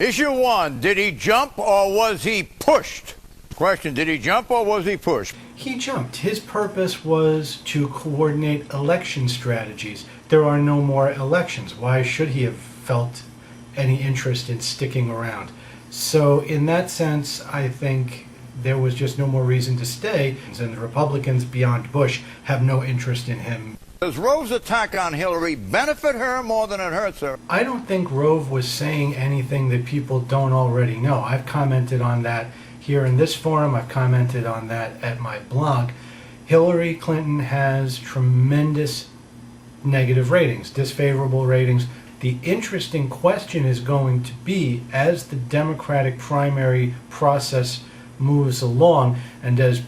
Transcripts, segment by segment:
Issue 1, did he jump or was he pushed? Question, did he jump or was he pushed? He jumped. His purpose was to coordinate election strategies. There are no more elections. Why should he have felt any interest in sticking around? So in that sense, I think there was just no more reason to stay, and the Republicans beyond Bush have no interest in him. Does Rove's attack on Hillary benefit her more than it hurts her? I don't think Rove was saying anything that people don't already know. I've commented on that here in this forum. I've commented on that at my blog. Hillary Clinton has tremendous negative ratings, disfavorable ratings. The interesting question is going to be, as the Democratic primary process moves along and as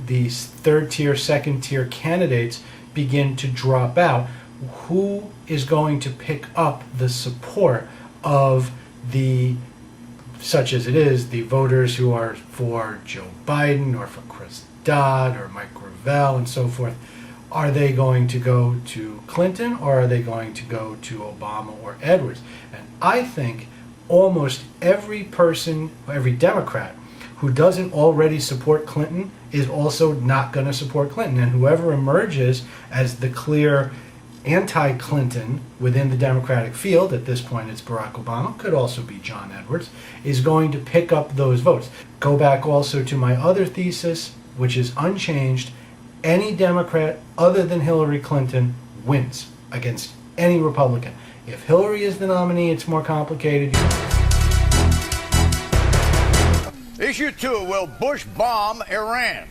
these third-tier, second-tier candidates begin to drop out, who is going to pick up the support of the, such as it is, the voters who are for Joe Biden or for Chris Dodd or Mike Gravel and so forth? Are they going to go to Clinton or are they going to go to Obama or Edwards? And I think almost every person, every Democrat who doesn't already support Clinton is also not going to support Clinton. And whoever emerges as the clear anti-Clinton within the Democratic field, at this point it's Barack Obama, could also be John Edwards, is going to pick up those votes. Go back also to my other thesis, which is unchanged. Any Democrat other than Hillary Clinton wins against any Republican. If Hillary is the nominee, it's more complicated. Issue 2, will Bush bomb Iran?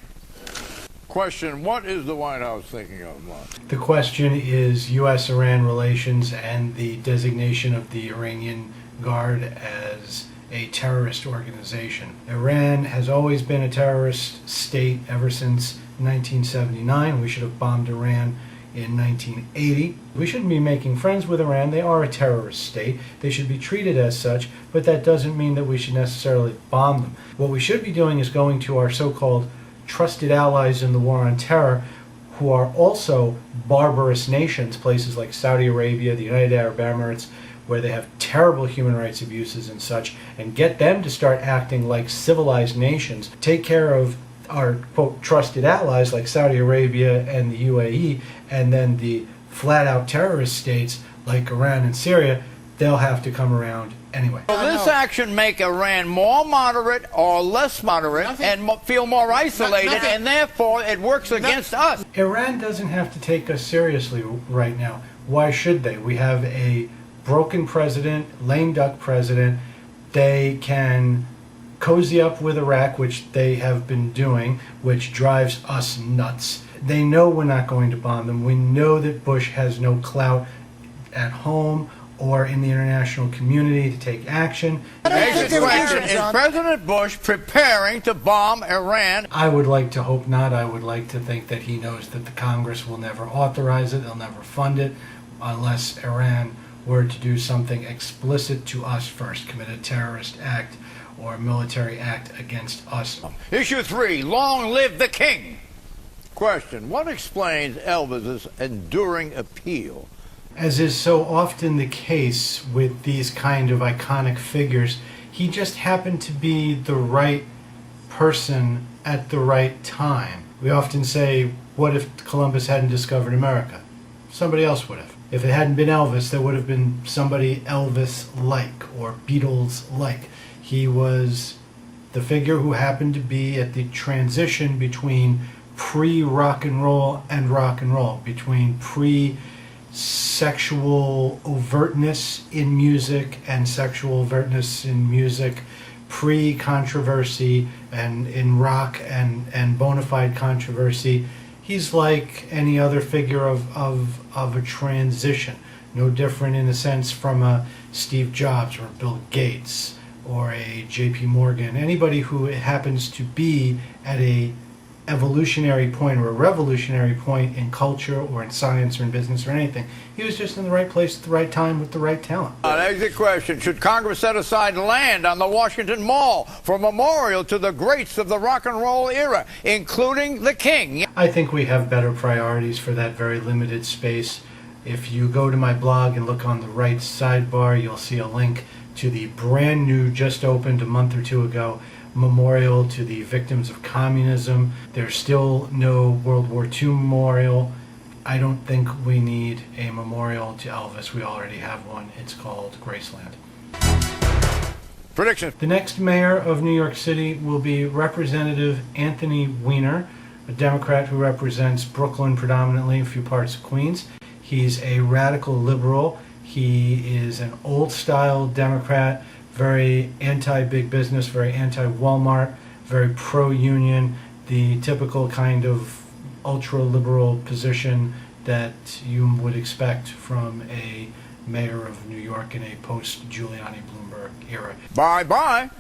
Question, what is the White House thinking of, Mark? The question is U.S.-Iran relations and the designation of the Iranian Guard as a terrorist organization. Iran has always been a terrorist state ever since 1979. We should have bombed Iran in 1980. We shouldn't be making friends with Iran. They are a terrorist state. They should be treated as such, but that doesn't mean that we should necessarily bomb them. What we should be doing is going to our so-called trusted allies in the war on terror, who are also barbarous nations, places like Saudi Arabia, the United Arab Emirates, where they have terrible human rights abuses and such, and get them to start acting like civilized nations. Take care of our, quote, trusted allies like Saudi Arabia and the UAE, and then the flat-out terrorist states like Iran and Syria, they'll have to come around anyway. Will this action make Iran more moderate or less moderate and feel more isolated, and therefore it works against us? Iran doesn't have to take us seriously right now. Why should they? We have a broken president, lame duck president. They can cozy up with Iraq, which they have been doing, which drives us nuts. They know we're not going to bomb them. We know that Bush has no clout at home or in the international community to take action. Is President Bush preparing to bomb Iran? I would like to hope not. I would like to think that he knows that the Congress will never authorize it, they'll never fund it, unless Iran were to do something explicit to us first, commit a terrorist act or a military act against us. Issue 3, long live the king. Question, what explains Elvis's enduring appeal? As is so often the case with these kind of iconic figures, he just happened to be the right person at the right time. We often say, what if Columbus hadn't discovered America? Somebody else would have. If it hadn't been Elvis, there would have been somebody Elvis-like or Beatles-like. He was the figure who happened to be at the transition between pre-rock and roll, between pre-sexual overtness in music and sexual overtness in music, pre-controversy and in rock and bona fide controversy. He's like any other figure of a transition, no different in a sense from a Steve Jobs or Bill Gates or a J.P. Morgan, anybody who happens to be at a evolutionary point or a revolutionary point in culture or in science or in business or anything. He was just in the right place at the right time with the right talent. There's the question. Should Congress set aside land on the Washington Mall for a memorial to the greats of the rock and roll era, including the King? I think we have better priorities for that very limited space. If you go to my blog and look on the right sidebar, you'll see a link to the brand new, just opened a month or two ago, memorial to the victims of communism. There's still no World War II memorial. I don't think we need a memorial to Elvis. We already have one. It's called Graceland. Prediction. The next mayor of New York City will be Representative Anthony Weiner, a Democrat who represents Brooklyn predominantly, a few parts of Queens. He's a radical liberal. He is an old-style Democrat, very anti-big business, very anti-Walmart, very pro-union, the typical kind of ultra-liberal position that you would expect from a mayor of New York in a post-Giuliani-Bloomberg era. Bye-bye.